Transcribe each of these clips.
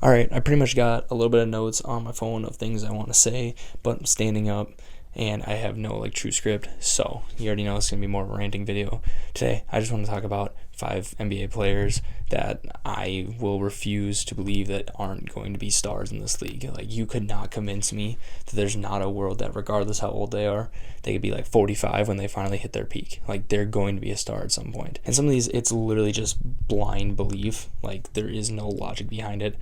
All right, I pretty much got a little bit of notes on my phone of things I want to say, but I'm standing up and I have no true script, so you already know it's going to be more of a ranting video. Today, I just want to talk about 5 NBA players that I will refuse to believe that aren't going to be stars in this league. You could not convince me that there's not a world that regardless how old they are, they could be 45 when they finally hit their peak. They're going to be a star at some point. And some of these, it's literally just blind belief. There is no logic behind it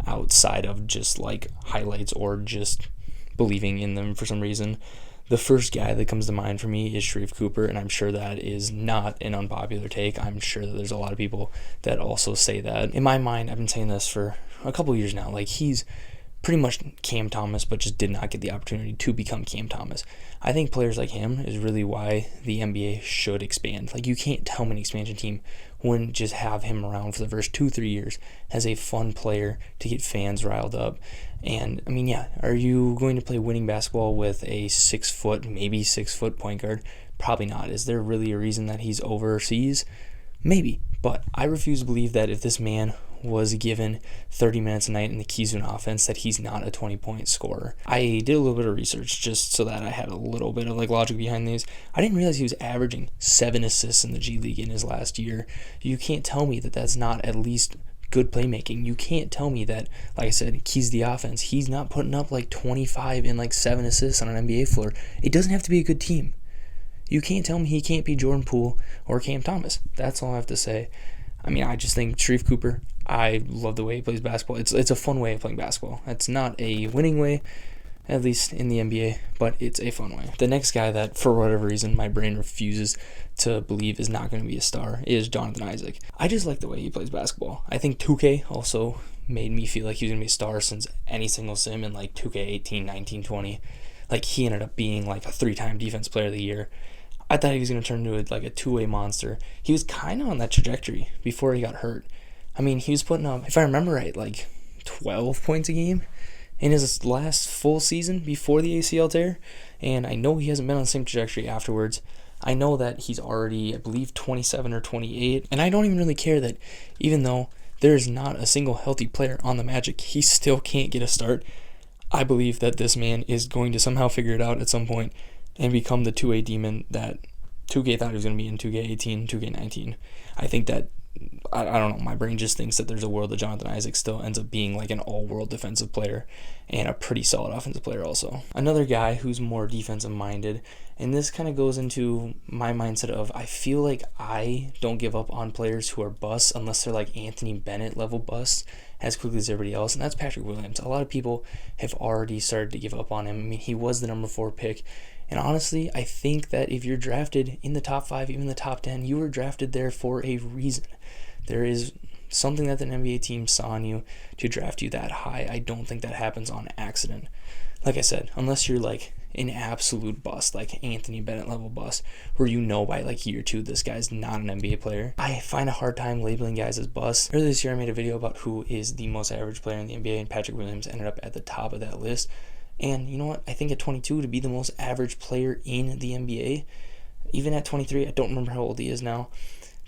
outside of just highlights or just believing in them for some reason. The first guy that comes to mind for me is Sharife Cooper, and I'm sure that is not an unpopular take. I'm sure that there's a lot of people that also say that. In my mind, I've been saying this for a couple years now. He's pretty much Cam Thomas, but just did not get the opportunity to become Cam Thomas. I think players like him is really why the NBA should expand. You can't tell me an expansion team wouldn't just have him around for the first 2-3 years as a fun player to get fans riled up. And are you going to play winning basketball with a 6 foot, maybe 6 foot point guard? Probably not. Is there really a reason that he's overseas? Maybe, but I refuse to believe that if this man was given 30 minutes a night in the keys to an offense, that he's not a 20-point scorer. I did a little bit of research just so that I had a little bit of logic behind these. I didn't realize he was averaging 7 assists in the G League in his last year. You can't tell me that that's not at least good playmaking. You can't tell me that, like I said, keys the offense. He's not putting up 25 and 7 assists on an NBA floor. It doesn't have to be a good team. You can't tell me he can't be Jordan Poole or Cam Thomas. That's all I have to say. I just think Sharife Cooper, I love the way he plays basketball. It's a fun way of playing basketball. It's not a winning way, at least in the NBA, but it's a fun way. The next guy that, for whatever reason, my brain refuses to believe is not going to be a star is Jonathan Isaac. I just like the way he plays basketball. I think 2K also made me feel like he was going to be a star since any single sim in 2K18, 19, 20. He ended up being a 3-time defense player of the year. I thought he was going to turn into a two-way monster. He was kind of on that trajectory before he got hurt. He was putting up, if I remember right, 12 points a game in his last full season before the ACL tear. And I know he hasn't been on the same trajectory afterwards. I know that he's already, I believe, 27 or 28. And I don't even really care that even though there is not a single healthy player on the Magic, he still can't get a start. I believe that this man is going to somehow figure it out at some point and become the 2A demon that 2K thought he was going to be in 2K18, 2K19. I think that, I don't know, my brain just thinks that there's a world that Jonathan Isaac still ends up being an all-world defensive player and a pretty solid offensive player also. Another guy who's more defensive-minded, and this kind of goes into my mindset of I feel like I don't give up on players who are busts unless they're Anthony Bennett level busts as quickly as everybody else, and that's Patrick Williams. A lot of people have already started to give up on him. He was the number 4 pick. And honestly, I think that if you're drafted in the top 5, even the top 10, you were drafted there for a reason. There is something that the NBA team saw in you to draft you that high. I don't think that happens on accident. Like I said, unless you're an absolute bust, Anthony Bennett level bust, where by year 2 this guy's not an NBA player. I find a hard time labeling guys as busts. Earlier this year I made a video about who is the most average player in the NBA, and Patrick Williams ended up at the top of that list. And you know what? I think at 22 to be the most average player in the NBA, even at 23, I don't remember how old he is now,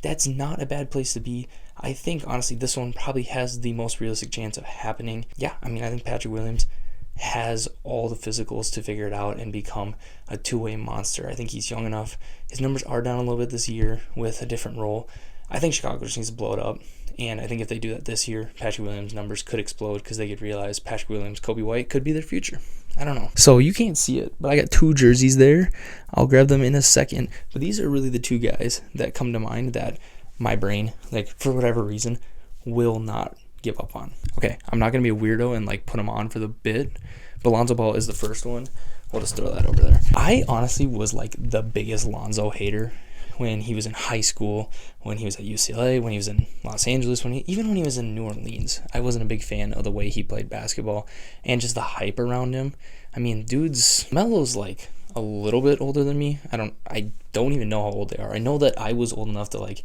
that's not a bad place to be. I think, honestly, this one probably has the most realistic chance of happening. Yeah, I think Patrick Williams has all the physicals to figure it out and become a 2-way monster. I think he's young enough. His numbers are down a little bit this year with a different role. I think Chicago just needs to blow it up. And I think if they do that this year, Patrick Williams' numbers could explode because they could realize Patrick Williams, Kobe White could be their future. I don't know. So you can't see it, but I got 2 jerseys there. I'll grab them in a second. But these are really the 2 guys that come to mind that my brain, for whatever reason, will not give up on. Okay, I'm not going to be a weirdo and put them on for the bit, but Lonzo Ball is the first one. We'll just throw that over there. I honestly was the biggest Lonzo hater when he was in high school, when he was at UCLA, when he was in Los Angeles, even when he was in New Orleans. I wasn't a big fan of the way he played basketball and just the hype around him. Melo's a little bit older than me. I don't even know how old they are. I know that I was old enough to it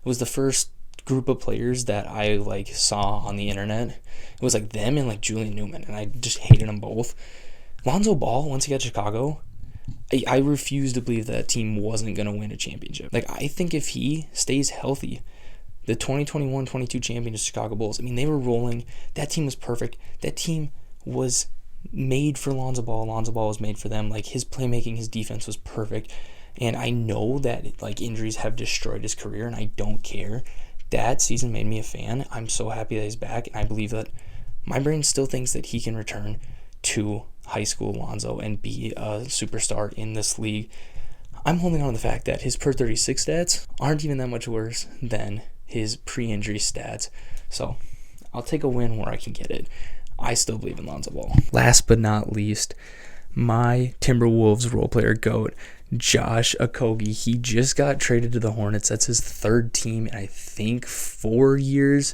was the first group of players that I saw on the internet. It was them and Julian Newman, and I just hated them both. Lonzo Ball, once he got to Chicago, I refuse to believe that team wasn't going to win a championship. I think if he stays healthy, The 2021-22 champions Chicago Bulls, I mean, they were rolling. That team was perfect. That team was made for Lonzo Ball. Lonzo Ball was made for them. Like, his playmaking, his defense was perfect. And I know that, like, injuries have destroyed his career, and I don't care. That season made me a fan. I'm so happy that he's back, and I believe that my brain still thinks that he can return to high school Lonzo and be a superstar in this league. I'm holding on to the fact that his per 36 stats aren't even that much worse than his pre-injury stats. So I'll take a win where I can get it. I still believe in Lonzo Ball. Last but not least, my Timberwolves role player GOAT, Josh Okogie. He just got traded to the Hornets. That's his third team in, I think, 4 years.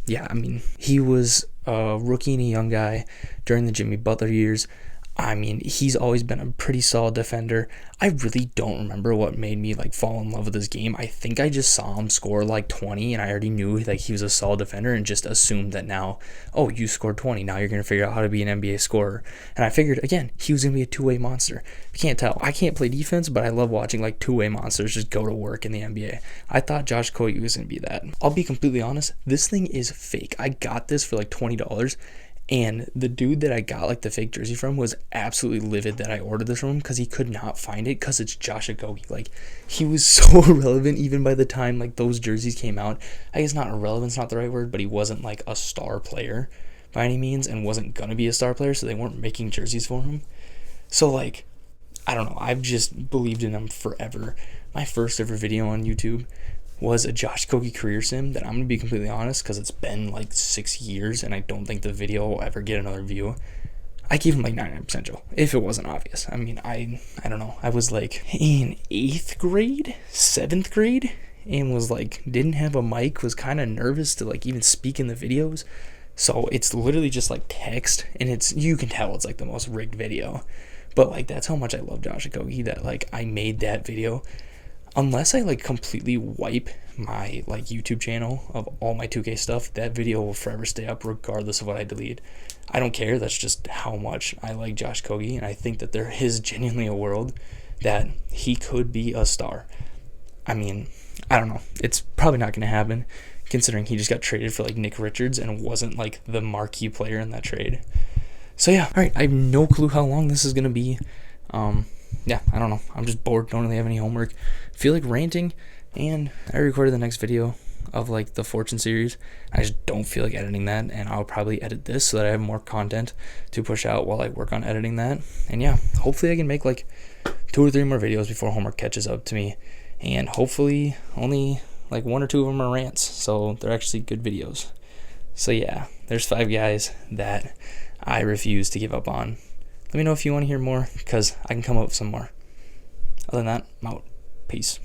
Yeah, I mean, he was a rookie and a young guy during the Jimmy Butler years. I mean, he's always been a pretty solid defender. I really don't remember what made me like fall in love with this game. I think I just saw him score like 20 and I already knew like he was a solid defender and just assumed that now, oh, you scored 20. Now you're going to figure out how to be an NBA scorer. And I figured, again, he was going to be a two-way monster. You can't tell. I can't play defense, but I love watching like two-way monsters just go to work in the NBA. I thought Josh Okogie was going to be that. I'll be completely honest. This thing is fake. I got this for like $20. And the dude that I got like the fake jersey from was absolutely livid that I ordered this from him because he could not find it because it's Josh Okogie. Like, he was so irrelevant even by the time like those jerseys came out. I guess not irrelevant's not the right word, but he wasn't like a star player by any means and wasn't gonna be a star player, so they weren't making jerseys for him. So like, I don't know, I've just believed in him forever. My first ever video on YouTube was a Josh Okogie career sim that I'm going to be completely honest because it's been like 6 years and I don't think the video will ever get another view. I gave him like 99% Joe, if it wasn't obvious. I mean, I don't know. I was like in 8th grade, 7th grade, and was like, didn't have a mic, was kind of nervous to like even speak in the videos. So it's literally just like text and you can tell it's like the most rigged video. But like, that's how much I love Josh Okogie that like I made that video. Unless I like completely wipe my like YouTube channel of all my 2K stuff, that video will forever stay up regardless of what I delete. I don't care. That's just how much I like Josh Okogie, and I think that there is genuinely a world that he could be a star. I mean, I don't know. It's probably not going to happen considering he just got traded for like Nick Richards and wasn't like the marquee player in that trade. So yeah, all right. I have no clue how long this is going to be. Yeah, I don't know. I'm just bored. Don't really have any homework. Feel like ranting, and I recorded the next video of like the Fortune series. I just don't feel like editing that, and I'll probably edit this so that I have more content to push out while I work on editing that. And yeah, hopefully I can make like 2 or 3 more videos before homework catches up to me, and hopefully only like 1 or 2 of them are rants, so they're actually good videos. So yeah, there's 5 guys that I refuse to give up on. Let me know if you want to hear more, because I can come up with some more. Other than that, I'm out. Peace.